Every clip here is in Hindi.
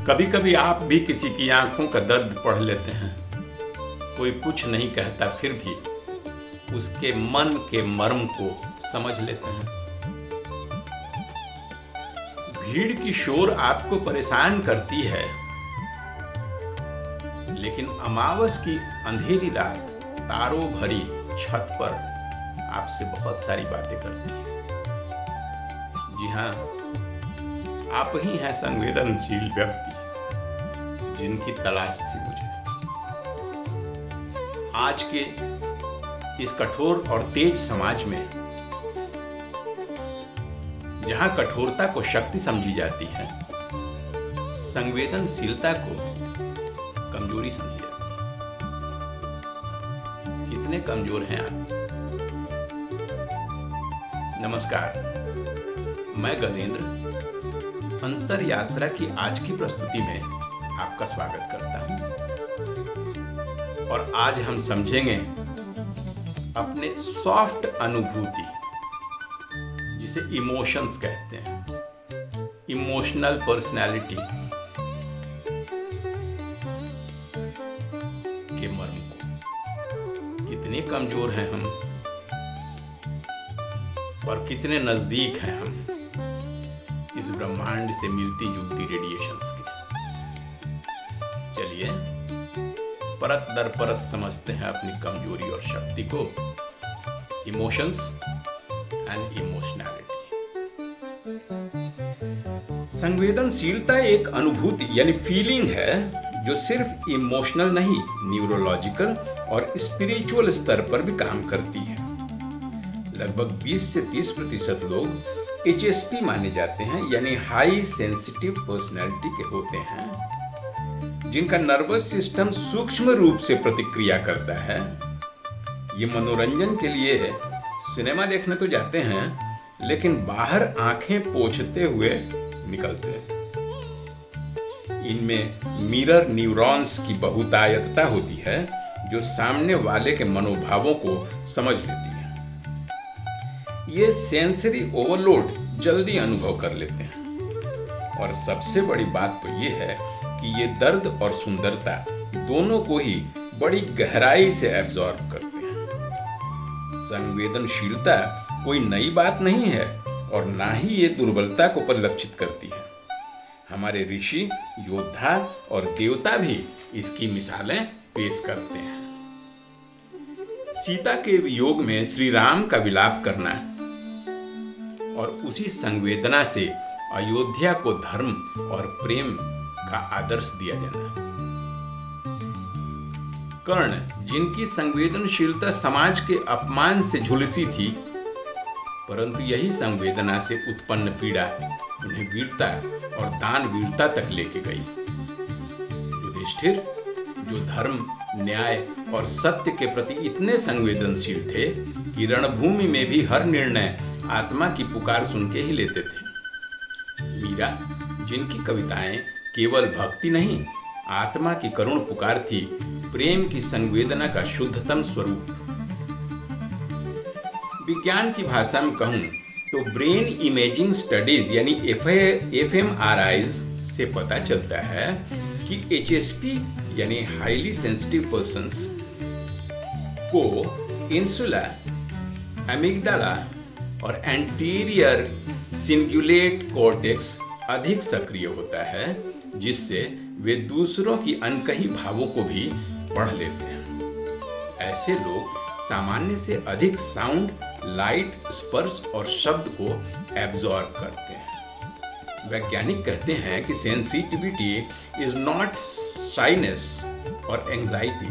कभी कभी आप भी किसी की आंखों का दर्द पढ़ लेते हैं। कोई कुछ नहीं कहता, फिर भी उसके मन के मर्म को समझ लेते हैं। भीड़ की शोर आपको परेशान करती है, लेकिन अमावस की अंधेरी रात तारों भरी छत पर आपसे बहुत सारी बातें करती है। जी हाँ, आप ही हैं संवेदनशील व्यक्ति जिनकी तलाश थी मुझे। आज के इस कठोर और तेज समाज में, जहां कठोरता को शक्ति समझी जाती है, संवेदनशीलता को कमजोरी समझी जाती है। कितने कमजोर हैं आप? नमस्कार, मैं गजेंद्र अंतर यात्रा की आज की प्रस्तुति में आपका स्वागत करता हूं। और आज हम समझेंगे अपने सॉफ्ट अनुभूति, जिसे इमोशंस कहते हैं, इमोशनल पर्सनैलिटी के मर्म को। कितने कमजोर हैं हम और कितने नजदीक हैं हम इस ब्रह्मांड से मिलती जुलती रेडिएशंस के। चलिए परत दर परत समझते हैं अपनी कमजोरी और शक्ति को। Emotions and emotionality. संवेदनशीलता एक अनुभूति यानी फीलिंग है जो सिर्फ इमोशनल नहीं, न्यूरोलॉजिकल और स्पिरिचुअल स्तर पर भी काम करती है। लगभग 20 से 30% लोग HSP माने जाते हैं, यानी हाई सेंसिटिव पर्सनैलिटी के होते हैं, जिनका नर्वस सिस्टम सूक्ष्म रूप से प्रतिक्रिया करता है। ये मनोरंजन के लिए सिनेमा देखने तो जाते हैं, लेकिन बाहर आंखें पोंछते हुए निकलते हैं। इनमें मिरर न्यूरॉन्स की बहुतायतता होती है, जो सामने वाले के मनोभावों को समझ लेती है। ये सेंसरी ओवरलोड जल्दी अनुभव कर लेते हैं। और सबसे बड़ी बात तो ये है कि ये दर्द और सुंदरता दोनों को ही बड़ी गहराई से एब्जॉर्ब करते हैं। संवेदनशीलता कोई नई बात नहीं है और ना ही ये दुर्बलता को परिलक्षित करती है। हमारे ऋषि, योद्धा और देवता भी इसकी मिसालें पेश करते हैं। सीता के वियोग में श्री राम का विलाप करना और उसी संवेदना से अयोध्या को धर्म और प्रेम का आदर्श दिया जाना। कर्ण, जिनकी संवेदनशीलता समाज के अपमान से झुलसी थी, परंतु यही संवेदना से उत्पन्न पीड़ा उन्हें वीरता और दानवीरता तक लेके गई। युधिष्ठिर, जो धर्म, न्याय और सत्य के प्रति इतने संवेदनशील थे कि रणभूमि में भी हर निर्णय आत्मा की पुकार सुन के ही लेते थे। मीरा, जिनकी कविताएं केवल भक्ति नहीं, आत्मा की करुण पुकार थी, प्रेम की संवेदना का शुद्धतम स्वरूप। विज्ञान की भाषा में कहूं तो ब्रेन इमेजिंग स्टडीज यानी fMRIs से पता चलता है कि HSP यानी हाईली सेंसिटिव पर्सन्स को इंसुला, एमिगडाला और एंटीरियर सिंगुलेट कॉर्टेक्स अधिक सक्रिय होता है, जिससे वे दूसरों की अनकही भावों को भी पढ़ लेते हैं। ऐसे लोग सामान्य से अधिक साउंड, लाइट, स्पर्श और शब्द को एब्जॉर्ब करते हैं। वैज्ञानिक कहते हैं कि सेंसिटिविटी इज नॉट शाइनेस और anxiety,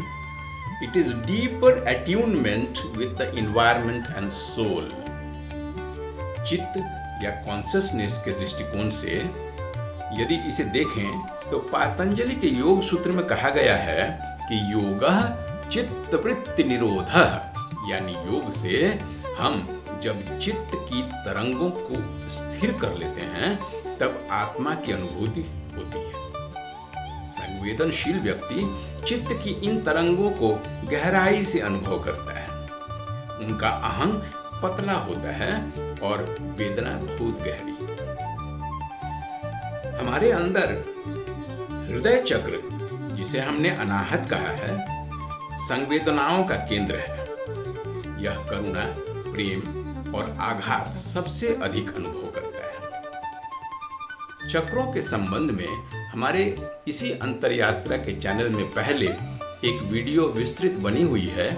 it is deeper attunement with the environment and soul. चित्त या कॉन्शियसनेस के दृष्टिकोण से यदि इसे देखें तो पतंजलि के योग सूत्र में कहा गया है कि योगः चित्तवृत्ति निरोधः, यानी योग से हम जब चित्त की तरंगों को स्थिर कर लेते हैं तब आत्मा की अनुभूति होती है। संवेदनशील व्यक्ति चित्त की इन तरंगों को गहराई से अनुभव करता है। उनका अहंग पतला होता है और वेदना बहुत गहरी। हमारे अंदर हृदय चक्र, जिसे हमने अनाहत कहा है, संवेदनाओं का केंद्र है। यह करुणा, प्रेम और आघात सबसे अधिक अनुभव करता है। चक्रों के संबंध में हमारे इसी अंतरयात्रा के चैनल में पहले एक वीडियो विस्तृत बनी हुई है।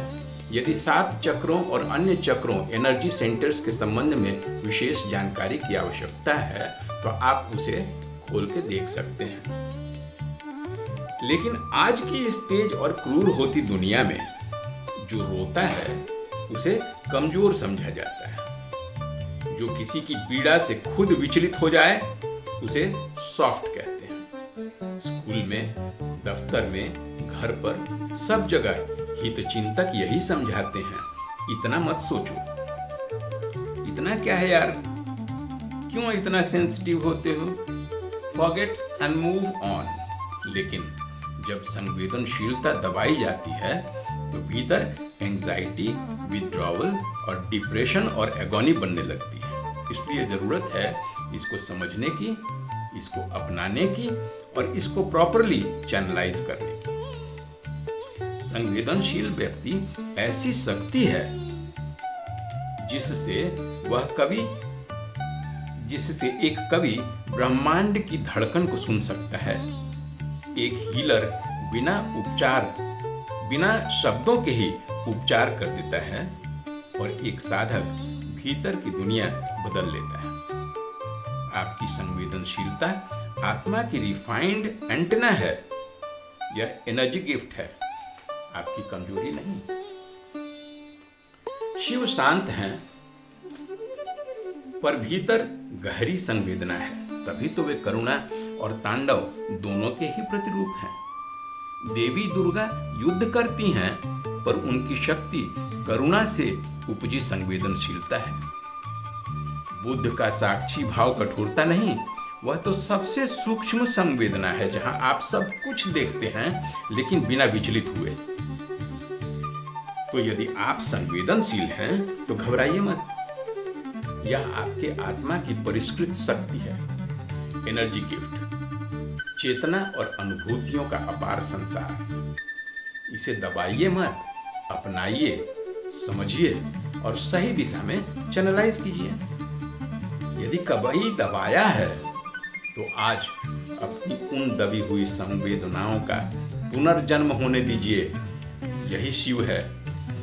यदि 7 चक्रों और अन्य चक्रों एनर्जी सेंटर्स के संबंध में विशेष जानकारी की आवश्यकता है तो आप उसे खोल के देख सकते हैं। लेकिन आज की इस तेज और क्रूर होती दुनिया में जो रोता है उसे कमजोर समझा जाता है। जो किसी की पीड़ा से खुद विचलित हो जाए उसे सॉफ्ट कहते हैं। स्कूल में, दफ्तर में, घर पर, सब जगह हितचिंतक यही समझाते हैं, इतना मत सोचो। इतना क्या है यार, क्यों इतना सेंसिटिव होते हो? Forget and move on. लेकिन जब संवेदनशीलता दबाई जाती है तो भीतर एंजाइटी, विथड्रॉवल और डिप्रेशन और एगोनी बनने लगती है। इसलिए जरूरत है इसको समझने की, इसको अपनाने की और इसको प्रॉपरली चैनलाइज करने की। संवेदनशील व्यक्ति ऐसी शक्ति है जिससे एक कवि ब्रह्मांड की धड़कन को सुन सकता है। एक हीलर बिना शब्दों के ही उपचार कर देता है और एक साधक भीतर की दुनिया बदल लेता है। आपकी संवेदनशीलता आत्मा की रिफाइंड एंटेना है। यह एनर्जी गिफ्ट है, आपकी कमजोरी नहीं। शिव शांत हैं पर भीतर गहरी संवेदना है, तभी तो वे करुणा और तांडव दोनों के ही प्रतिरूप हैं। देवी दुर्गा युद्ध करती हैं पर उनकी शक्ति करुणा से उपजी संवेदनशीलता है। बुद्ध का साक्षी भाव कठोरता नहीं, वह तो सबसे सूक्ष्म संवेदना है, जहां आप सब कुछ देखते हैं लेकिन बिना विचलित हुए। तो यदि आप संवेदनशील हैं तो घबराइए मत। यह आपके आत्मा की परिष्कृत शक्ति है, एनर्जी गिफ्ट, चेतना और अनुभूतियों का अपार संसार। इसे दबाइए मत, अपनाइए, समझिए और सही दिशा में चैनलाइज कीजिए। यदि कभी दबाया है तो आज अपनी उन दबी हुई संवेदनाओं का पुनर्जन्म होने दीजिए। यही शिव है,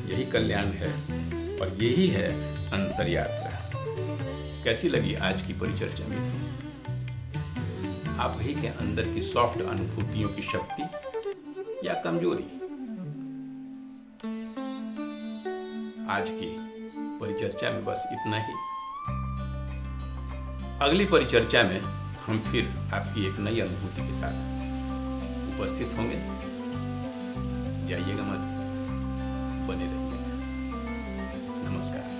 यही कल्याण है और यही है अंतरयात्रा। कैसी लगी आज की परिचर्चा में? आप ही के अंदर की सॉफ्ट अनुभूतियों की शक्ति या कमजोरी? आज की परिचर्चा में बस इतना ही। अगली परिचर्चा में हम फिर आपकी एक नई अनुभूति के साथ उपस्थित होंगे। जाइएगा मत, बने रहिएगा। नमस्कार।